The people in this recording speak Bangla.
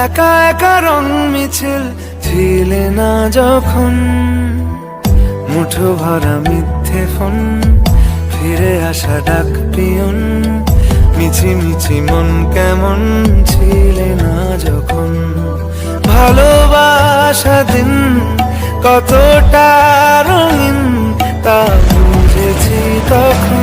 একা একা রং মিছিল ছিলে না যখন, মুঠো ভরা মিথ্যে ফোন, ফিরে আসা ডাক পিয়ন, মিছি মিছি মন কেমন ছিলে না যখন। ভালোবাসা দিন কতটা রঙিন তা বুঝেছি তখন।